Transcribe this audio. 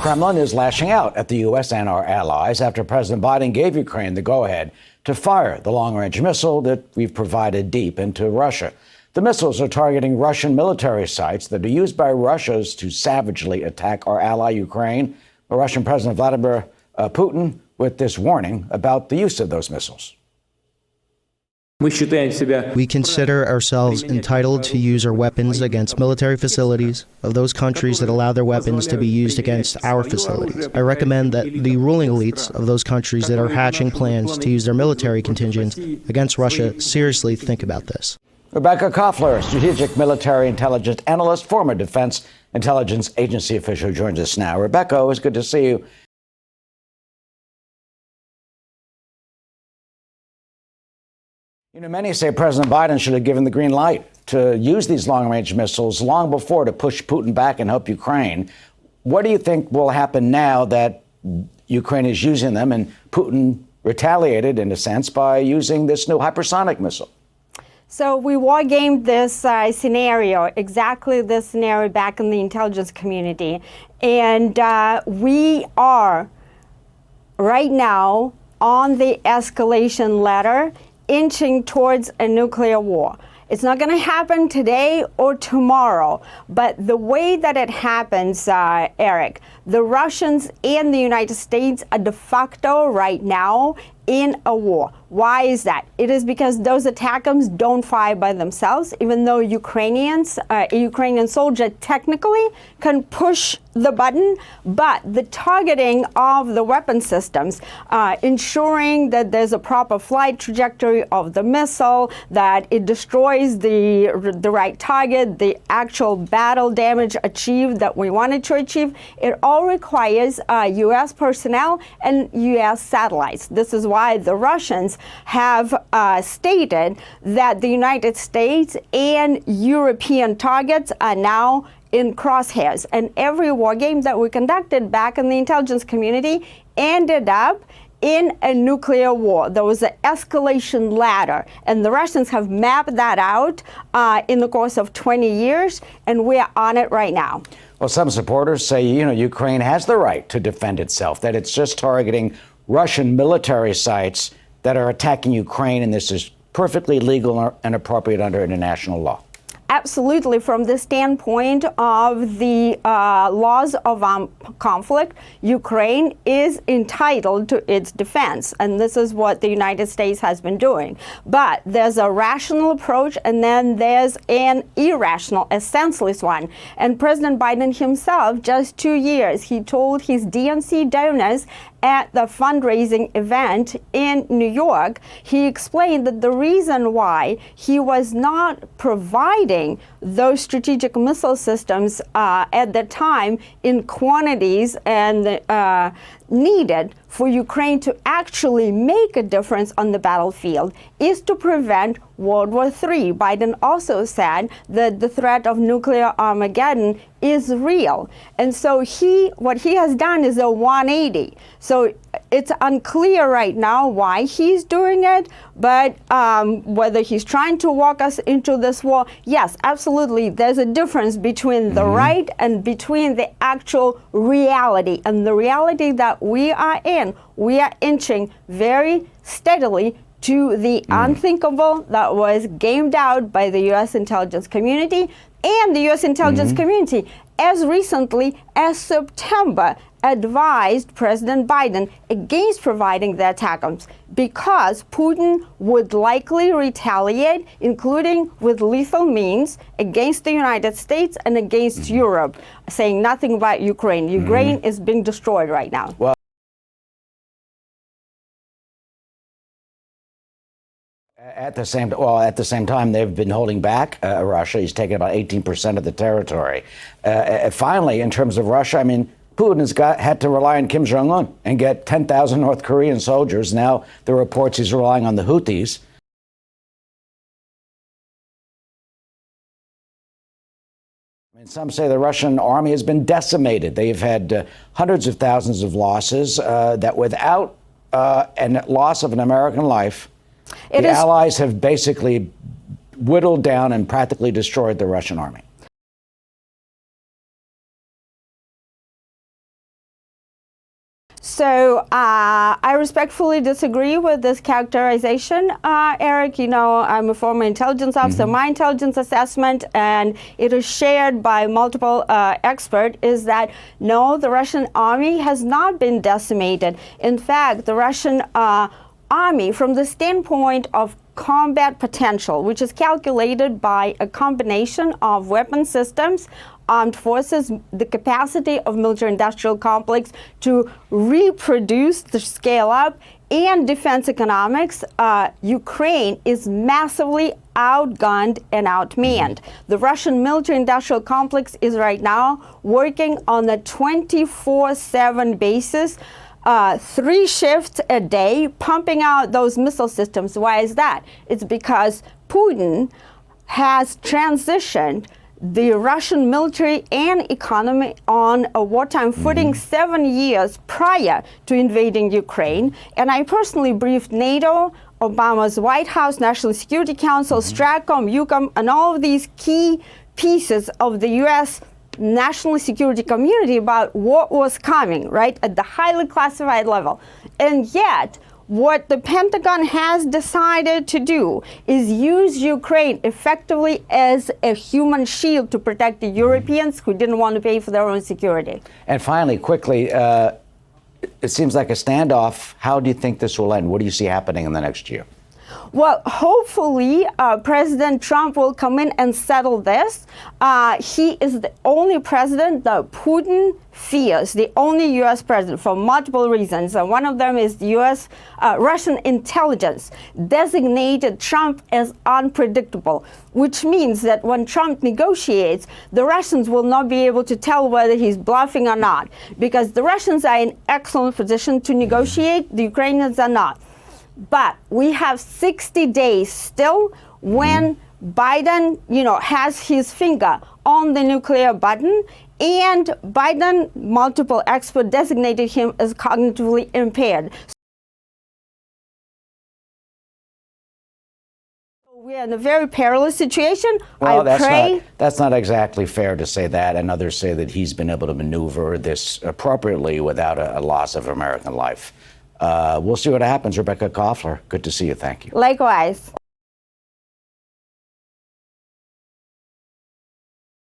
Kremlin is lashing out at the U.S. and our allies after President Biden gave Ukraine the go-ahead to fire the long-range missile that we've provided deep into Russia. The missiles are targeting Russian military sites that are used by Russians to savagely attack our ally Ukraine. Russian President Vladimir Putin with this warning about the use of those missiles. We consider ourselves entitled to use our weapons against military facilities of those countries that allow their weapons to be used against our facilities. I recommend that the ruling elites of those countries that are hatching plans to use their military contingent against Russia seriously think about this. Rebecca Koffler, strategic military intelligence analyst, former Defense Intelligence Agency official, joins us now. Rebecca, it's good to see you. You know, many say President Biden should have given the green light to use these long-range missiles long before to push Putin back and help Ukraine. What do you think will happen now that Ukraine is using them and Putin retaliated, in a sense, by using this new hypersonic missile? So we war-gamed this scenario, exactly this scenario back in the intelligence community. And we are right now on the escalation ladder, inching towards a nuclear war. It's not going to happen today or tomorrow, but the way that it happens, Eric, the Russians and the United States are de facto right now in a war. Why is that? It is because those attackers don't fire by themselves, even though Ukrainian soldier technically can push the button, but the targeting of the weapon systems, ensuring that there's a proper flight trajectory of the missile, that it destroys the right target, the actual battle damage achieved that we wanted to achieve, it all requires U.S. personnel and U.S. satellites. This is why the Russians have stated that the United States and European targets are now in crosshairs. And every war game that we conducted back in the intelligence community ended up in a nuclear war. There was an escalation ladder, and the Russians have mapped that out in the course of 20 years, and we're on it right now. Well, some supporters say, you know, Ukraine has the right to defend itself, that it's just targeting Russian military sites that are attacking Ukraine, and this is perfectly legal and appropriate under international law. Absolutely. From the standpoint of the laws of conflict, Ukraine is entitled to its defense, and this is what the United States has been doing. But there's a rational approach, and then there's an irrational, a senseless one. And President Biden himself, just 2 years, he told his DNC donors at the fundraising event in New York, he explained that the reason why he was not providing those strategic missile systems at the time in quantities and needed for Ukraine to actually make a difference on the battlefield is to prevent World War III. Biden also said that the threat of nuclear Armageddon is real. And so what he has done is a 180. So it's unclear right now why he's doing it, but whether he's trying to walk us into this war, yes, absolutely. There's a difference between the right and between the actual reality. And the reality that we are in, we are inching very steadily to the unthinkable that was gamed out by the U.S. intelligence community and the U.S. intelligence community as recently as September advised President Biden against providing the ATACMS because Putin would likely retaliate, including with lethal means, against the United States and against Europe, saying nothing about Ukraine. Ukraine is being destroyed right now. Well, at the same time, they've been holding back Russia. He's taken about 18% of the territory. Finally, in terms of Russia, I mean, Putin has had to rely on Kim Jong-un and get 10,000 North Korean soldiers. Now there are reports he's relying on the Houthis. I mean, some say the Russian army has been decimated. They've had hundreds of thousands of losses, that without a loss of an American life, the Allies have basically whittled down and practically destroyed the Russian army. So I respectfully disagree with this characterization, Eric. You know, I'm a former intelligence officer. My intelligence assessment, and it is shared by multiple experts, is that no, the Russian army has not been decimated. In fact, the Russian army, from the standpoint of combat potential, which is calculated by a combination of weapon systems, armed forces, the capacity of military-industrial complex to reproduce, the scale up, and defense economics, Ukraine is massively outgunned and outmanned. The Russian military-industrial complex is right now working on a 24/7 basis, 3 shifts a day, pumping out those missile systems. Why is that? It's because Putin has transitioned the Russian military and economy on a wartime footing 7 years prior to invading Ukraine. And I personally briefed NATO, Obama's White House, National Security Council, STRATCOM, EUCOM, and all of these key pieces of the U.S. national security community about what was coming, right, at the highly classified level. And yet, what the Pentagon has decided to do is use Ukraine effectively as a human shield to protect the Europeans who didn't want to pay for their own security. And finally, quickly, it seems like a standoff. How do you think this will end? What do you see happening in the next year? Well, hopefully, President Trump will come in and settle this. He is the only president that Putin fears, the only U.S. president, for multiple reasons. And one of them is the Russian intelligence designated Trump as unpredictable, which means that when Trump negotiates, the Russians will not be able to tell whether he's bluffing or not, because the Russians are in excellent position to negotiate, the Ukrainians are not. But we have 60 days still when Biden, has his finger on the nuclear button, and Biden, multiple experts designated him as cognitively impaired. We're in a very perilous situation. Well, that's not exactly fair to say that, and others say that he's been able to maneuver this appropriately without a loss of American life. We'll see what happens. Rebecca Koffler, good to see you. Thank you. Likewise.